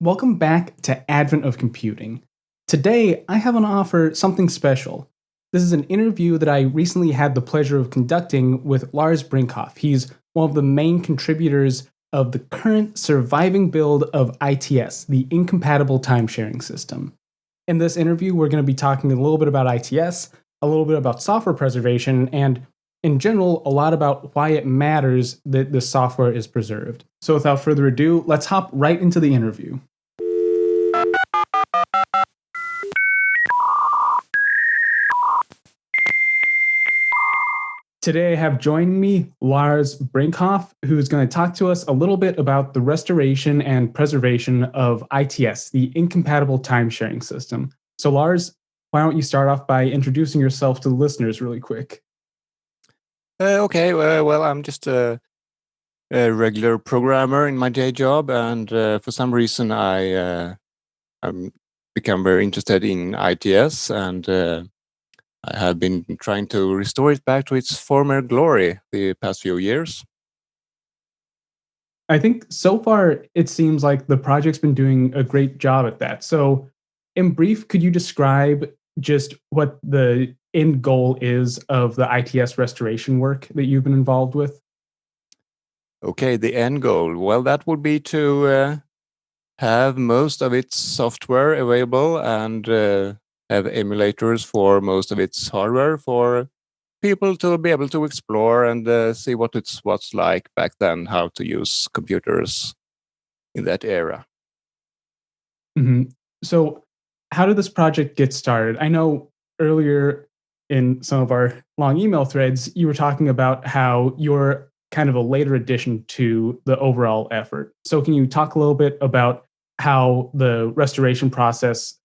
Welcome back to Advent of Computing. Today, I have on offer something special. This is an interview that I recently had the pleasure of conducting with Lars Brinkhoff. He's one of the main contributors of the current surviving build of ITS, the incompatible timesharing system. In this interview, we're going to be talking a little bit about ITS, a little bit about software preservation, and in general, a lot about why it matters that the software is preserved. So without further ado, let's hop right into the interview. Today, I have joined me Lars Brinkhoff, who is going to talk to us a little bit about the restoration and preservation of ITS, the incompatible timesharing system. So, Lars, why don't you start off by introducing yourself to the listeners really quick? Okay, well, I'm just a regular programmer in my day job, and for some reason I become very interested in ITS, and I have been trying to restore it back to its former glory the past few years. I think so far it seems like the project's been doing a great job at that. So, in brief, could you describe just what the end goal is of the ITS restoration work that you've been involved with? Okay, the end goal. Well, that would be to have most of its software available and have emulators for most of its hardware for people to be able to explore and see what's like back then, how to use computers in that era. hmm So, how did this project get started? I know earlier in some of our long email threads, you were talking about how you're kind of a later addition to the overall effort. So, can you talk a little bit about how the restoration process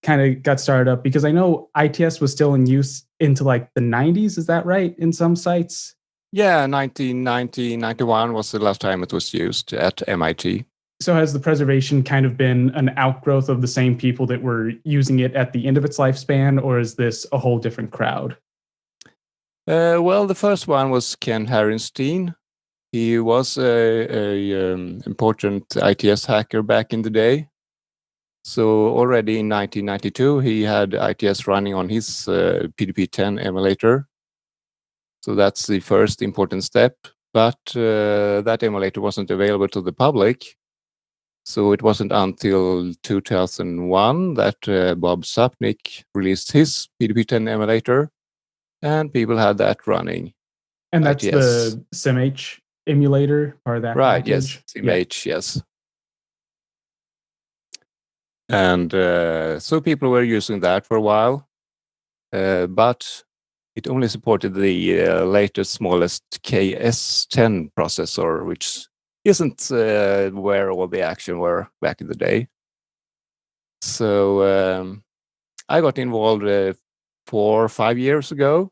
kind of got started up? Because I know ITS was still in use into like the 90s. Is that right? In some sites? Yeah, 1990, 91 was the last time it was used at MIT. So has the preservation kind of been an outgrowth of the same people that were using it at the end of its lifespan, or is this a whole different crowd? Well, the first one was Ken Harenstein. He was a important ITS hacker back in the day. So already in 1992, he had ITS running on his PDP-10 emulator. So that's the first important step. But that emulator wasn't available to the public. So it wasn't until 2001 that Bob Sapnik released his PDP-10 emulator, and people had that running. And that's ITS. the SimH emulator, part of that Right, yes, package. Yeah. CMH, yes. And so people were using that for a while, but it only supported the latest, smallest KS10 processor, which isn't where all the action were back in the day. So I got involved 4 or 5 years ago.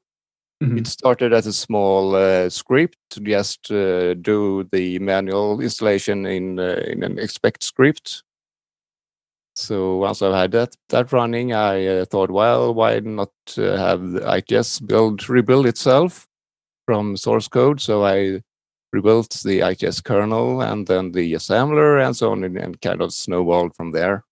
It started as a small script to just do the manual installation in an expect script. So once I've had that running, I thought, well, why not have the ITS rebuild itself from source code? So I rebuilt the ITS kernel and then the assembler and so on, and kind of snowballed from there.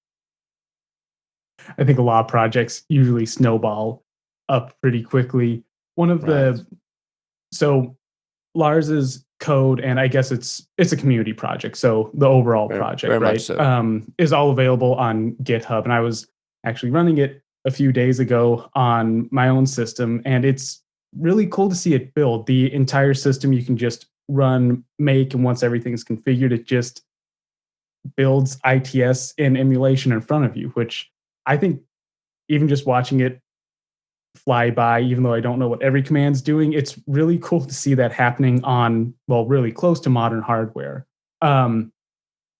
I think a lot of projects usually snowball up pretty quickly. One of Right. so Lars's code, and I guess it's a community project. So the overall project, Very much right, so. is all available on GitHub, and I was actually running it a few days ago on my own system, and it's really cool to see it build. The entire system you can just run, make, and once everything's configured, it just builds ITS in emulation in front of you, which I think even just watching it fly by, even though I don't know what every command's doing, it's really cool to see that happening on, well, really close to modern hardware. Um,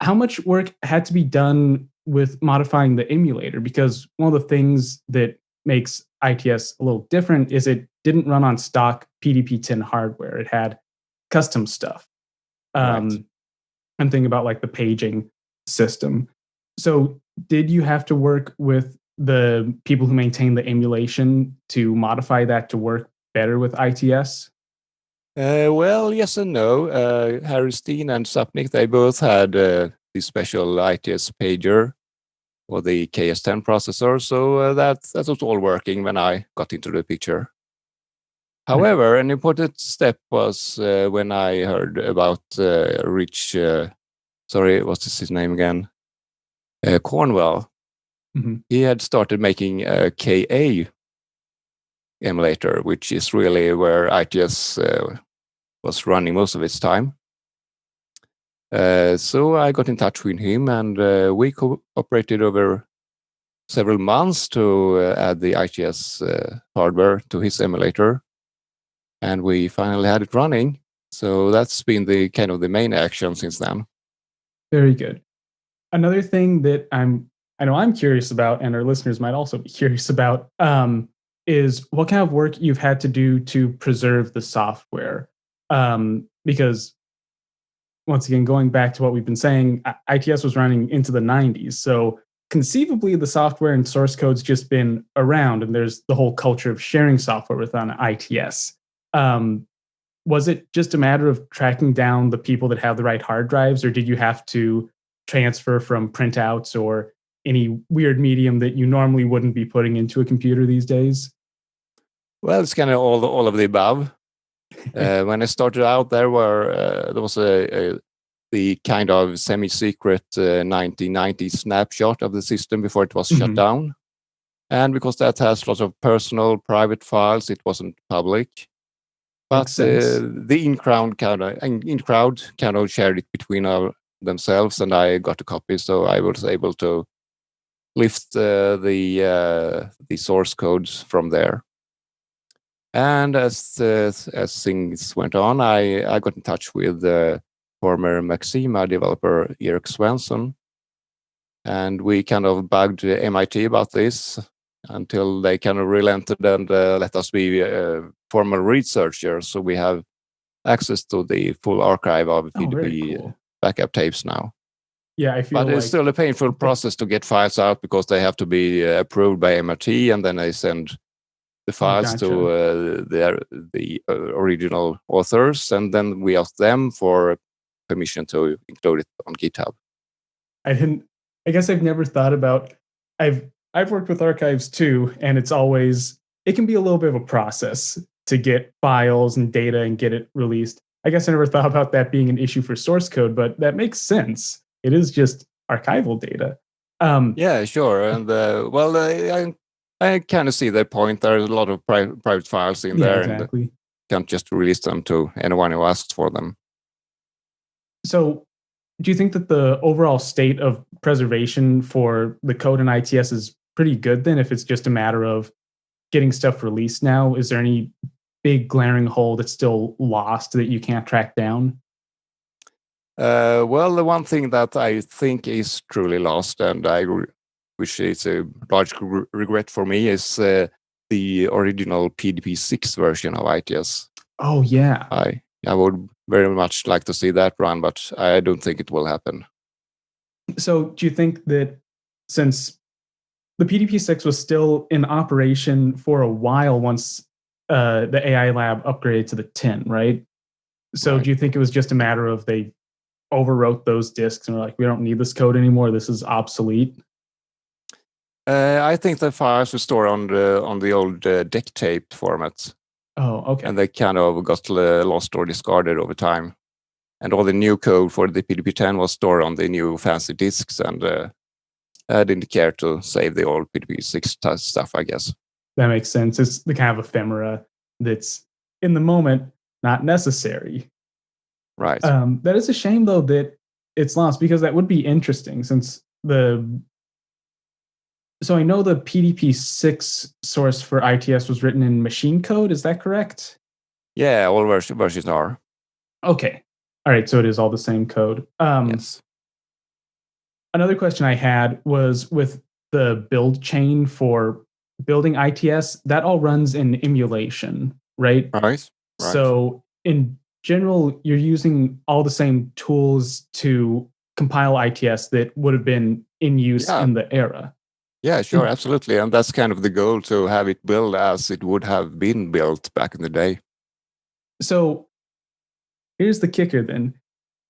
how much work had to be done with modifying the emulator? Because one of the things that makes ITS a little different is it didn't run on stock PDP-10 hardware. It had custom stuff. Right. I'm thinking about like the paging system. So, did you have to work with the people who maintain the emulation to modify that to work better with ITS? Well, yes and no. Harry Steen and Sapnik, they both had the special ITS pager or the KS10 processor. So that was all working when I got into the picture. However, an important step was when I heard about Rich, what's his name again? Cornwell. Mm-hmm. He had started making a KA emulator, which is really where ITS was running most of its time. So I got in touch with him, and we cooperated over several months to add the ITS hardware to his emulator, and we finally had it running. So that's been the kind of the main action since then. Very good. Another thing that I know I'm curious about, and our listeners might also be curious about, is what kind of work you've had to do to preserve the software. Because once again, going back to what we've been saying, ITS was running into the 90s. So conceivably, the software and source code's just been around, and there's the whole culture of sharing software within ITS. Was it just a matter of tracking down the people that have the right hard drives, or did you have to transfer from printouts or any weird medium that you normally wouldn't be putting into a computer these days? Well, it's kind of all of the above. When I started out, there was the kind of semi-secret 1990 snapshot of the system before it was shut down, and because that has lots of personal, private files, it wasn't public. But the in-crowd kind of shared it between themselves, and I got a copy, so I was able to lift the source codes from there. And as things went on, I got in touch with former Maxima developer Erik Svensson, and we kind of bugged MIT about this until they kind of relented and let us be formal researchers. So we have access to the full archive of PDP backup tapes now. Yeah, I feel but it's like still a painful process to get files out because they have to be approved by MIT, and then they send the files to the original authors, and then we ask them for permission to include it on GitHub. I guess I've never thought about. I've worked with archives too, and it can be a little bit of a process to get files and data and get it released. I guess I never thought about that being an issue for source code, but that makes sense. It is just archival data. Yeah, sure. And I kind of see their point. There's a lot of private files in there, exactly. And can't just release them to anyone who asks for them. So, do you think that the overall state of preservation for the code in ITS is pretty good then, if it's just a matter of getting stuff released now? Is there any big glaring hole that's still lost that you can't track down? Well, the one thing that I think is truly lost, and which is a large regret for me, is the original PDP-6 version of ITS. Oh, yeah. I would very much like to see that run, but I don't think it will happen. So do you think that since the PDP-6 was still in operation for a while once the AI lab upgraded to the 10, right? So Right. do you think it was just a matter of they overwrote those disks and were like, we don't need this code anymore, this is obsolete? I think the files were stored on the old deck tape format. Oh, okay. And they kind of got lost or discarded over time. And all the new code for the PDP-10 was stored on the new fancy disks, and I didn't care to save the old PDP-6 stuff, I guess. That makes sense. It's the kind of ephemera that's in the moment not necessary. Right. That is a shame, though, that it's lost, because that would be interesting since so I know the PDP-6 source for ITS was written in machine code. Is that correct? Yeah, all versions are. Okay. All right. So it is all the same code. Yes. Another question I had was with the build chain for building ITS, that all runs in emulation, right? Right. So in general, you're using all the same tools to compile ITS that would have been in use in the era. Yeah, sure, absolutely. And that's kind of the goal, to have it built as it would have been built back in the day. So here's the kicker then.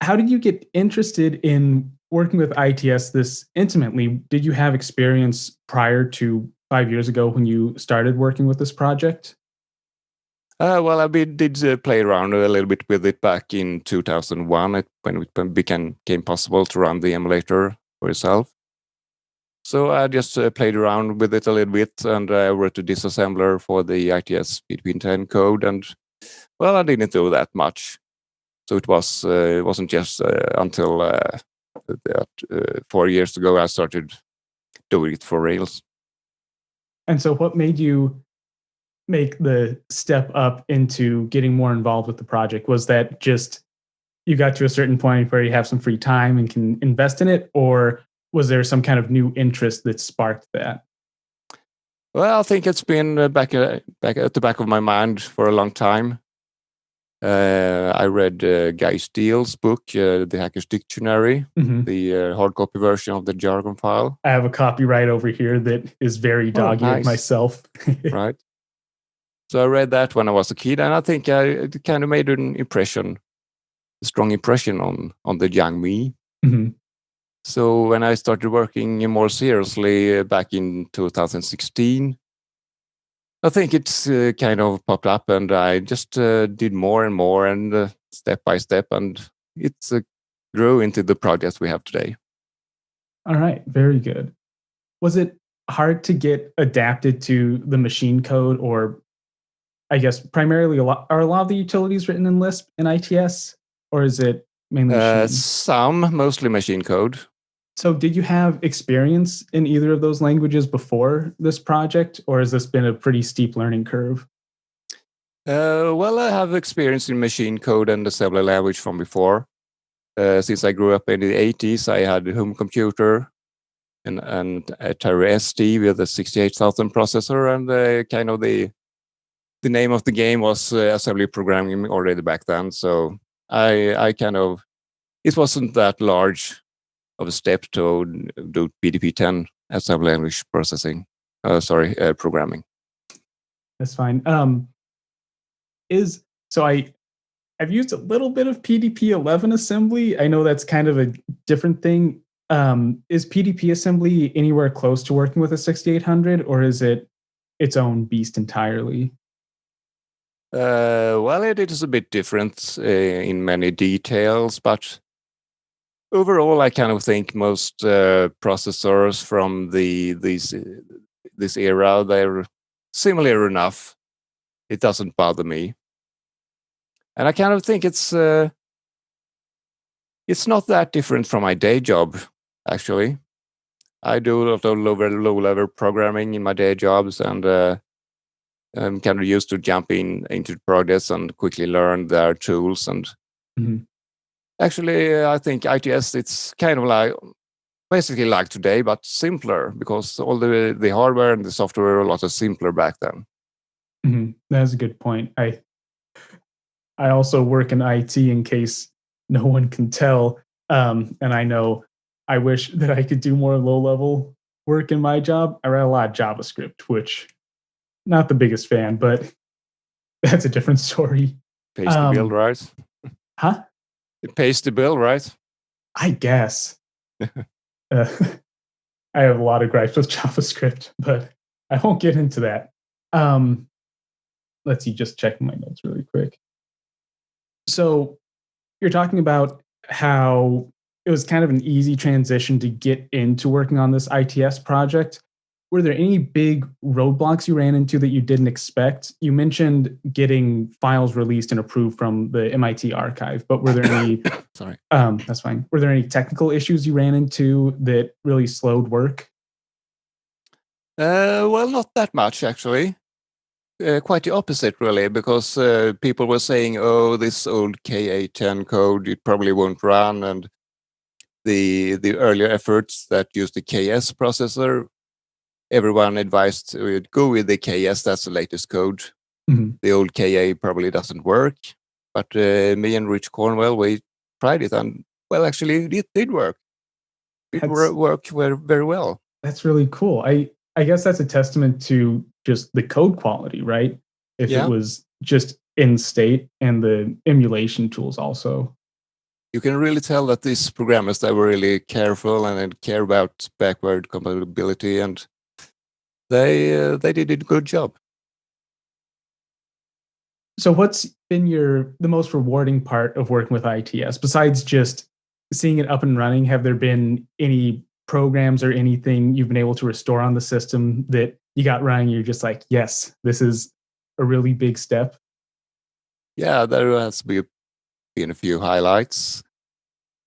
How did you get interested in working with ITS this intimately, did you have experience prior to 5 years ago when you started working with this project? Well, did play around a little bit with it back in 2001 when it became possible to run the emulator for yourself. So I just played around with it a little bit, and I wrote a disassembler for the ITS between 10 code, and well, I didn't do that much. So it wasn't just until 4 years ago I started doing it for Rails. And so, what made you make the step up into getting more involved with the project? Was that just you got to a certain point where you have some free time and can invest in it, or was there some kind of new interest that sparked that? Well, I think it's been back at the back of my mind for a long time. I read Guy Steele's book, The Hacker's Dictionary, Mhm. the hard copy version of the jargon file. I have a copy right over here that is very Oh, dog-eared nice. myself. Right. So I read that when I was a kid, and I think it kind of made an impression, a strong impression on the young me. Mhm. So when I started working more seriously back in 2016, I think it's kind of popped up, and I just did more and more, and step by step, and it's grew into the project we have today. All right, very good. Was it hard to get adapted to the machine code, or I guess primarily are a lot of the utilities written in Lisp and ITS, or is it mainly machine? Some, mostly machine code. So, did you have experience in either of those languages before this project, or has this been a pretty steep learning curve? Well, I have experience in machine code and assembly language from before. Since I grew up in the 80s, I had a home computer and a Atari ST with a 68,000 processor, and kind of the name of the game was assembly programming already back then. So I kind of it wasn't that large of a step to do PDP-10 assembly language processing. Programming. That's fine. Is so I've used a little bit of PDP-11 assembly. I know that's kind of a different thing. Is PDP assembly anywhere close to working with a 6800, or is it its own beast entirely? Well, it is a bit different in many details, but overall, I kind of think most processors from this era, they're similar enough. It doesn't bother me, and I kind of think it's not that different from my day job. Actually, I do a lot of low level programming in my day jobs, and I'm kind of used to jumping into projects and quickly learn their tools. And Mhm. actually, I think ITS it's kind of like basically like today, but simpler because all the hardware and the software were a lot simpler back then. Mhm. That's a good point. I also work in IT in case no one can tell. And I know I wish that I could do more low level work in my job. I write a lot of JavaScript, which not the biggest fan, but that's a different story. Pays the bill, Um, right? huh? It pays the bill, right? I guess. Uh, I have a lot of gripes with JavaScript, but I won't get into that. Um, let's see, just checking my notes really quick. So you're talking about how it was kind of an easy transition to get into working on this ITS project. Were there any big roadblocks you ran into that you didn't expect? You mentioned getting files released and approved from the MIT archive, but were there any, Sorry. that's fine. Were there any technical issues you ran into that really slowed work? Well, not that much actually. Quite the opposite, really, because people were saying, "Oh, this old KA10 code, it probably won't run," and the earlier efforts that used the KS processor, everyone advised to go with the KS. That's the latest code. Mhm. The old KA probably doesn't work. But me and Rich Cornwell, we tried it, and well, actually, it did work. It That's worked very well. that's really cool. I guess that's a testament to just the code quality, right? If it Yeah. was just in state and the emulation tools also. you can really tell that these programmers, they were really careful and they care about backward compatibility, and they did a good job. So what's been the most rewarding part of working with ITS besides just seeing it up and running? Have there been any programs or anything you've been able to restore on the system that you got running? You're just like, yes, this is a really big step. Yeah, there has been a few highlights.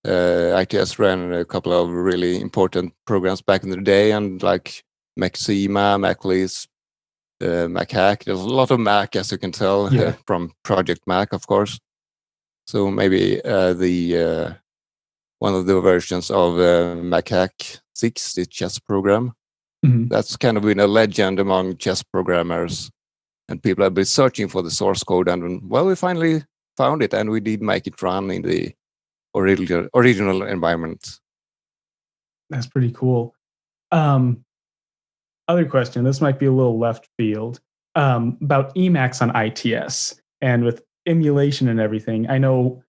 ITS ran a couple of really important programs back in the day, and like Maxima, MacList, MacHack. There's a lot of Mac, as you can tell, Yeah. from Project Mac, of course. So maybe the one of the versions of MacHack 6, the chess program, that's kind of been a legend among chess programmers, and people have been searching for the source code, and well, we finally found it, and we did make it run in the original environment. That's pretty cool. Other question, this might be a little left field, about Emacs on ITS and with emulation and everything. I know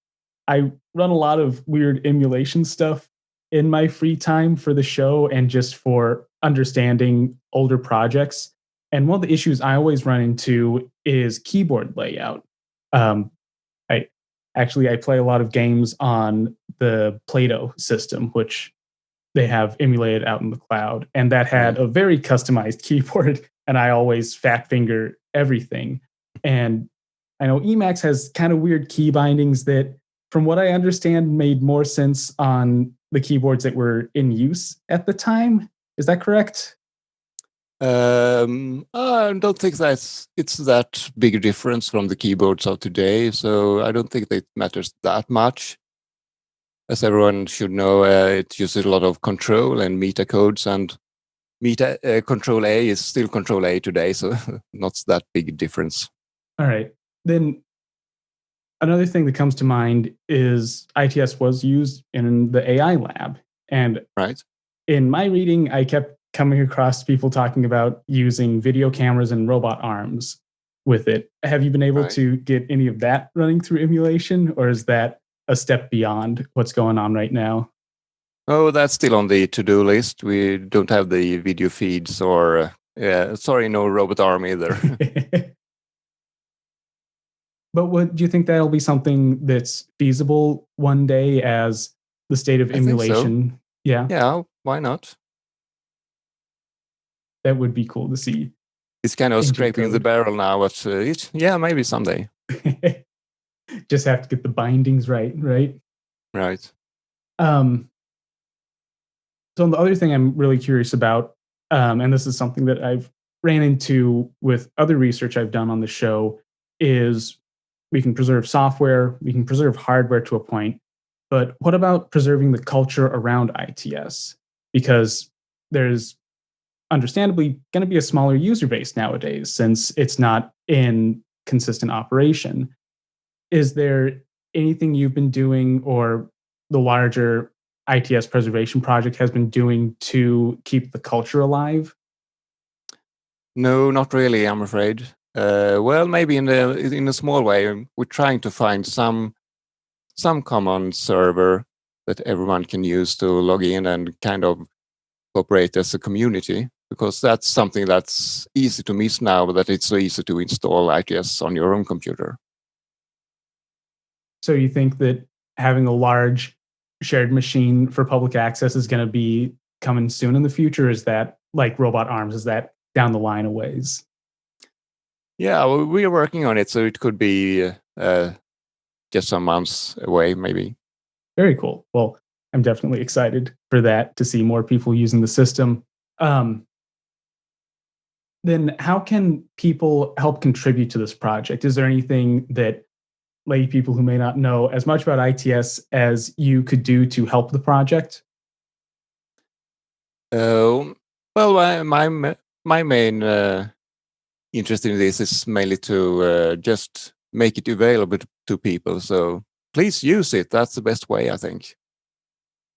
I run a lot of weird emulation stuff in my free time for the show and just for understanding older projects. And one of the issues I always run into is keyboard layout. Um, I play a lot of games on the Plato system, which they have emulated out in the cloud, and that had a very customized keyboard. And I always fat finger everything. And I know Emacs has kind of weird key bindings that, from what I understand, made more sense on the keyboards that were in use at the time. Is that correct? I don't think it's that big a difference from the keyboards of today, so I don't think that it matters that much. As everyone should know, it uses a lot of control and meta codes, and control A is still control A today, so not that big a difference. All right. Then another thing that comes to mind is ITS was used in the AI lab. And right. In my reading, I kept coming across people talking about using video cameras and robot arms with it. Have you been able to get any of that running through emulation, or is that a step beyond what's going on right now? Oh, that's still on the to-do list. We don't have the video feeds or, no robot arm either. But do you think that'll be something that's feasible one day as the state of emulation? Think so. Yeah. Yeah, why not? That would be cool to see. It's kind of scraping the barrel now, but maybe someday. Just have to get the bindings right? Right. So the other thing I'm really curious about, and this is something that I've ran into with other research I've done on the show, is we can preserve software, we can preserve hardware to a point, but what about preserving the culture around ITS? Because there's understandably going to be a smaller user base nowadays since it's not in consistent operation. Is there anything you've been doing or the larger ITS preservation project has been doing to keep the culture alive? No, not really, I'm afraid. Well, maybe in a small way. We're trying to find some common server that everyone can use to log in and kind of operate as a community, because that's something that's easy to miss now, that it's so easy to install ITS on your own computer. So you think that having a large shared machine for public access is going to be coming soon in the future? Is that like robot arms? Is that down the line a ways? Yeah, well, we are working on it, so it could be just some months away, maybe. Very cool. Well, I'm definitely excited for that, to see more people using the system. Then how can people help contribute to this project? Is there anything that lay people who may not know as much about ITS as you could do to help the project? Well, my main interest in this is mainly to just make it available to people. So please use it. That's the best way, I think.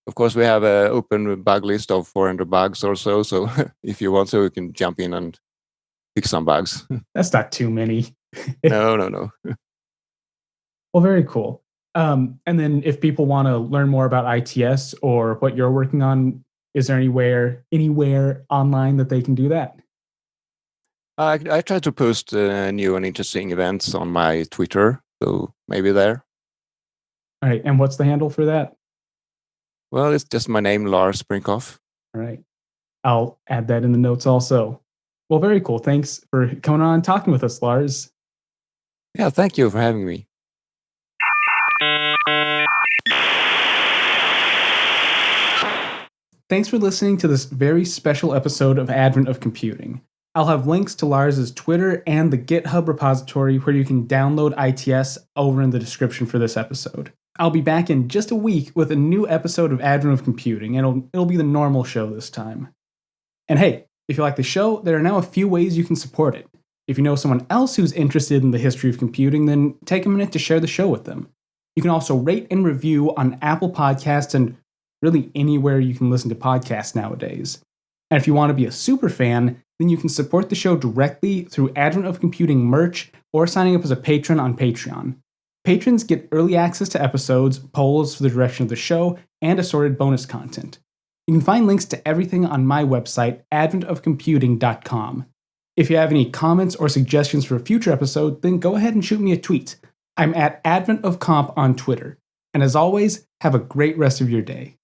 Of course, we have an open bug list of 400 bugs or so. So if you want to, you can jump in and fix some bugs. That's not too many. No. Well, very cool. And then if people want to learn more about ITS or what you're working on, is there anywhere online that they can do that? I try to post new and interesting events on my Twitter, so maybe there. All right. And what's the handle for that? Well, it's just my name, Lars Brinkhoff. All right. I'll add that in the notes also. Well, very cool. Thanks for coming on and talking with us, Lars. Yeah, thank you for having me. Thanks for listening to this very special episode of Advent of Computing. I'll have links to Lars's Twitter and the GitHub repository where you can download ITS over in the description for this episode. I'll be back in just a week with a new episode of Advent of Computing, and it'll be the normal show this time. And hey, if you like the show, there are now a few ways you can support it. If you know someone else who's interested in the history of computing, then take a minute to share the show with them. You can also rate and review on Apple Podcasts and really anywhere you can listen to podcasts nowadays. And if you want to be a super fan, then you can support the show directly through Advent of Computing merch or signing up as a patron on Patreon. Patrons get early access to episodes, polls for the direction of the show, and assorted bonus content. You can find links to everything on my website, adventofcomputing.com. If you have any comments or suggestions for a future episode, then go ahead and shoot me a tweet. I'm at adventofcomp on Twitter. And as always, have a great rest of your day.